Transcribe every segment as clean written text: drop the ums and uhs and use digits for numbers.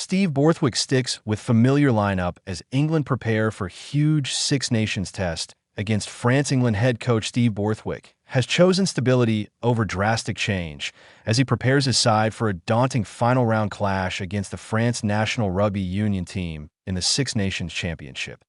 Steve Borthwick sticks with familiar lineup as England prepare for huge Six Nations test against France. England head coach Steve Borthwick has chosen stability over drastic change as he prepares his side for a daunting final round clash against the France national rugby union team in the Six Nations Championship.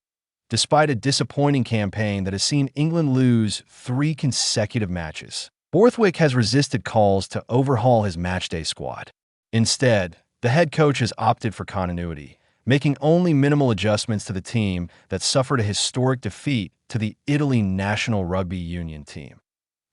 Despite a disappointing campaign that has seen England lose 3 consecutive matches, Borthwick has resisted calls to overhaul his matchday squad. Instead, the head coach has opted for continuity, making only minimal adjustments to the team that suffered a historic defeat to the Italy national rugby union team.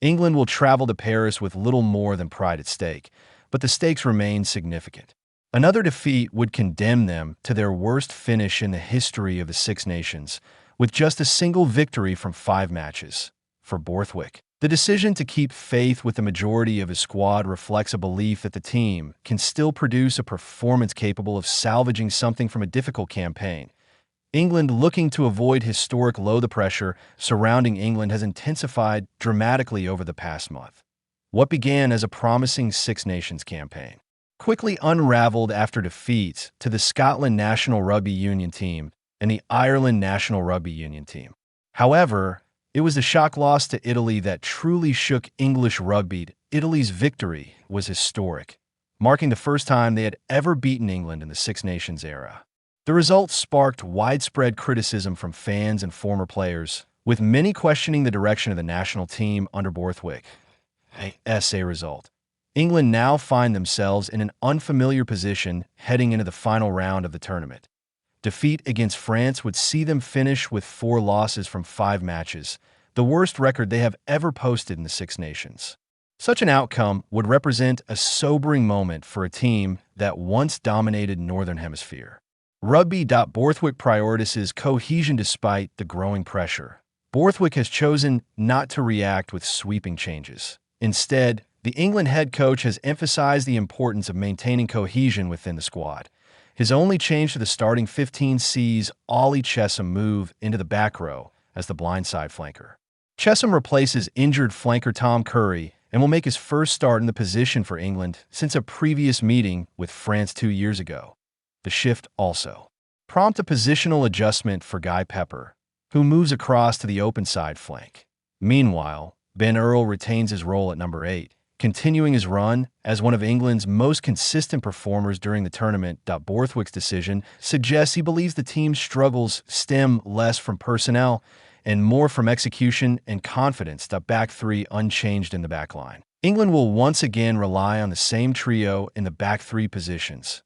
England will travel to Paris with little more than pride at stake, but the stakes remain significant. Another defeat would condemn them to their worst finish in the history of the Six Nations, with just a single victory from 5 matches. For Borthwick, the decision to keep faith with the majority of his squad reflects a belief that the team can still produce a performance capable of salvaging something from a difficult campaign. England, looking to avoid historic low, the pressure surrounding England has intensified dramatically over the past month. What began as a promising Six Nations campaign quickly unraveled after defeats to the Scotland national rugby union team and the Ireland national rugby union team. However, it was the shock loss to Italy that truly shook English rugby. Italy's victory was historic, marking the first time they had ever beaten England in the Six Nations era. The result sparked widespread criticism from fans and former players, with many questioning the direction of the national team under Borthwick. A result. England now find themselves in an unfamiliar position heading into the final round of the tournament. Defeat against France would see them finish with 4 losses from 5 matches, the worst record they have ever posted in the Six Nations. Such an outcome would represent a sobering moment for a team that once dominated Northern Hemisphere. Rugby. Borthwick prioritizes cohesion despite the growing pressure. Borthwick has chosen not to react with sweeping changes. Instead, the England head coach has emphasized the importance of maintaining cohesion within the squad. His only change to the starting 15 sees Ollie Chessum move into the back row as the blindside flanker. Chessum replaces injured flanker Tom Curry and will make his first start in the position for England since a previous meeting with France 2 years ago. The shift also prompts a positional adjustment for Guy Pepper, who moves across to the open side flank. Meanwhile, Ben Earl retains his role at number 8, continuing his run as one of England's most consistent performers during the tournament. Borthwick's decision suggests he believes the team's struggles stem less from personnel and more from execution and confidence. Back 3 unchanged in the back line. England will once again rely on the same trio in the back 3 positions.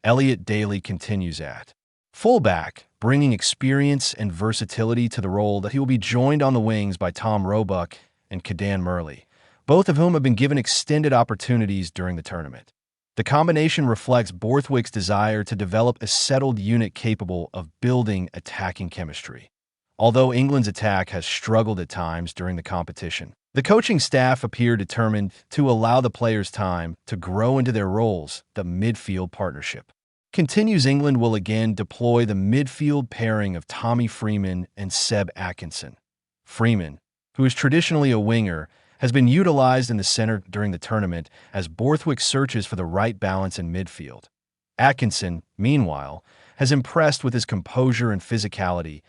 Elliot Daly continues at fullback, bringing experience and versatility to the role that he will be joined on the wings by Tom Roebuck and Cadan Murley, both of whom have been given extended opportunities during the tournament. The combination reflects Borthwick's desire to develop a settled unit capable of building attacking chemistry. Although England's attack has struggled at times during the competition, the coaching staff appear determined to allow the players time to grow into their roles. The midfield partnership continues. England will again deploy the midfield pairing of Tommy Freeman and Seb Atkinson. Freeman, who is traditionally a winger, has been utilized in the center during the tournament as Borthwick searches for the right balance in midfield. Atkinson, meanwhile, has impressed with his composure and physicality,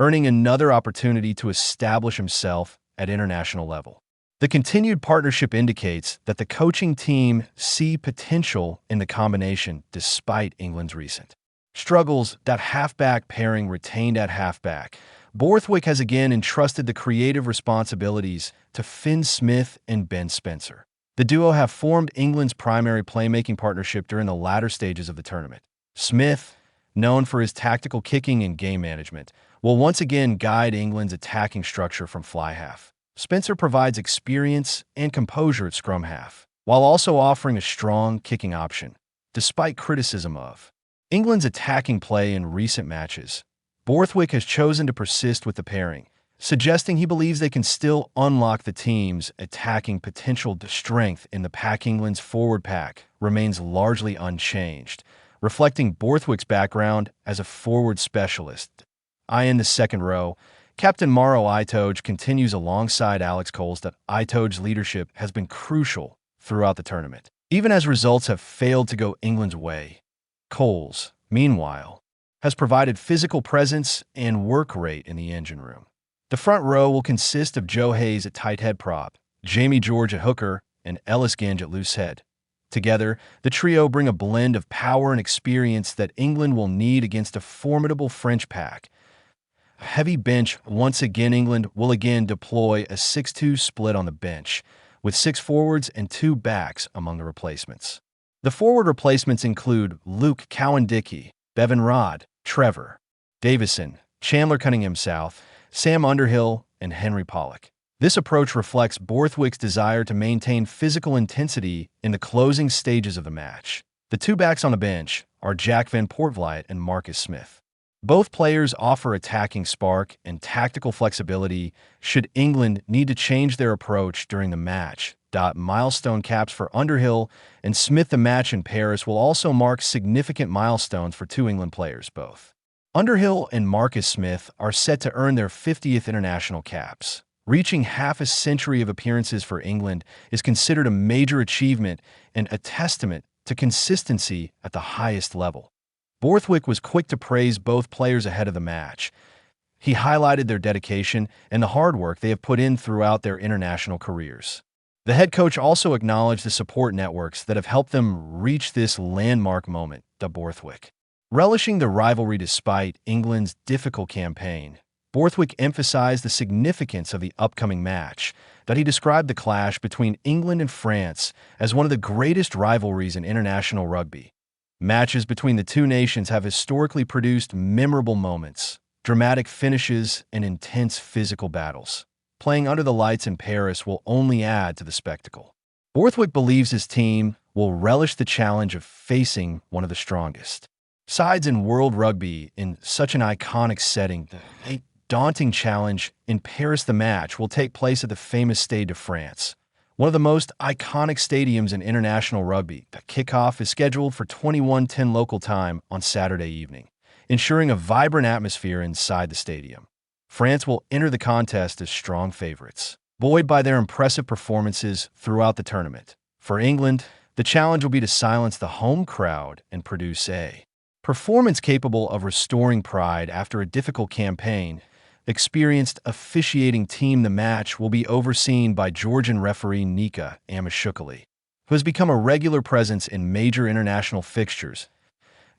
earning another opportunity to establish himself at international level. The continued partnership indicates that the coaching team see potential in the combination despite England's recent struggles. That halfback pairing retained at halfback. Borthwick has again entrusted the creative responsibilities to Finn Smith and Ben Spencer. The duo have formed England's primary playmaking partnership during the latter stages of the tournament. Smith, known for his tactical kicking and game management, will once again guide England's attacking structure from fly half. Spencer provides experience and composure at scrum half, while also offering a strong kicking option. Despite criticism of England's attacking play in recent matches, Borthwick has chosen to persist with the pairing, suggesting he believes they can still unlock the team's attacking potential. The strength in the pack. England's forward pack remains largely unchanged, reflecting Borthwick's background as a forward specialist. In the second row, Captain Maro Itoje continues alongside Alex Coles. Itoje's leadership has been crucial throughout the tournament. Even as results have failed to go England's way, Coles, meanwhile, has provided physical presence and work rate in the engine room. The front row will consist of Joe Hayes at tight head prop, Jamie George at hooker, and Ellis Genge at loose head. Together, the trio bring a blend of power and experience that England will need against a formidable French pack. A heavy bench. Once again, England will again deploy a 6-2 split on the bench, with 6 forwards and 2 backs among the replacements. The forward replacements include Luke Cowan-Dickey, Bevan Rodd, Trevor Davison, Chandler Cunningham-South, Sam Underhill, and Henry Pollock. This approach reflects Borthwick's desire to maintain physical intensity in the closing stages of the match. The 2 backs on the bench are Jack van Poortvliet and Marcus Smith. Both players offer attacking spark and tactical flexibility should England need to change their approach during the match. Milestone caps for Underhill and Smith. The match in Paris will also mark significant milestones for 2 England players. Both Underhill and Marcus Smith are set to earn their 50th international caps. Reaching half a century of appearances for England is considered a major achievement and a testament to consistency at the highest level. Borthwick was quick to praise both players ahead of the match. He highlighted their dedication and the hard work they have put in throughout their international careers. The head coach also acknowledged the support networks that have helped them reach this landmark moment. Borthwick, relishing the rivalry despite England's difficult campaign, Borthwick emphasized the significance of the upcoming match, that he described the clash between England and France as one of the greatest rivalries in international rugby. Matches between the 2 nations have historically produced memorable moments, dramatic finishes, and intense physical battles. Playing under the lights in Paris will only add to the spectacle. Borthwick believes his team will relish the challenge of facing one of the strongest sides in world rugby in such an iconic setting. A daunting challenge in Paris. The match will take place at the famous Stade de France, one of the most iconic stadiums in international rugby. The kickoff is scheduled for 21:10 local time on Saturday evening, ensuring a vibrant atmosphere inside the stadium. France will enter the contest as strong favorites, buoyed by their impressive performances throughout the tournament. For England, the challenge will be to silence the home crowd and produce a performance capable of restoring pride after a difficult campaign. Experienced officiating team. The match will be overseen by Georgian referee Nika Amashukali, who has become a regular presence in major international fixtures.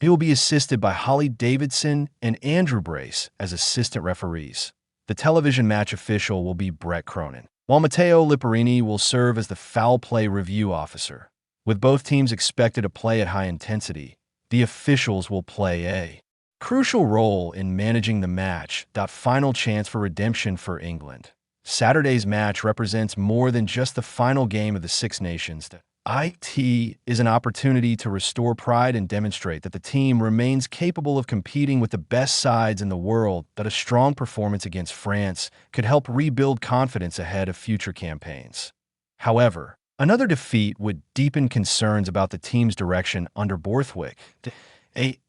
He will be assisted by Holly Davidson and Andrew Brace as assistant referees. The television match official will be Brett Cronin, while Matteo Lipperini will serve as the foul play review officer. With both teams expected to play at high intensity, the officials will play a crucial role in managing the match. Final chance for redemption for England. Saturday's match represents more than just the final game of the Six Nations. It is an opportunity to restore pride and demonstrate that the team remains capable of competing with the best sides in the world. That a strong performance against France could help rebuild confidence ahead of future campaigns. However, another defeat would deepen concerns about the team's direction under Borthwick.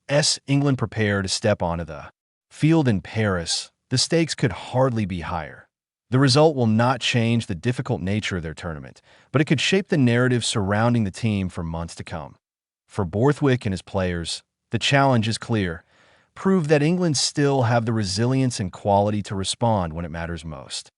As England prepare to step onto the field in Paris, the stakes could hardly be higher. The result will not change the difficult nature of their tournament, but it could shape the narrative surrounding the team for months to come. For Borthwick and his players, the challenge is clear: prove that England still have the resilience and quality to respond when it matters most.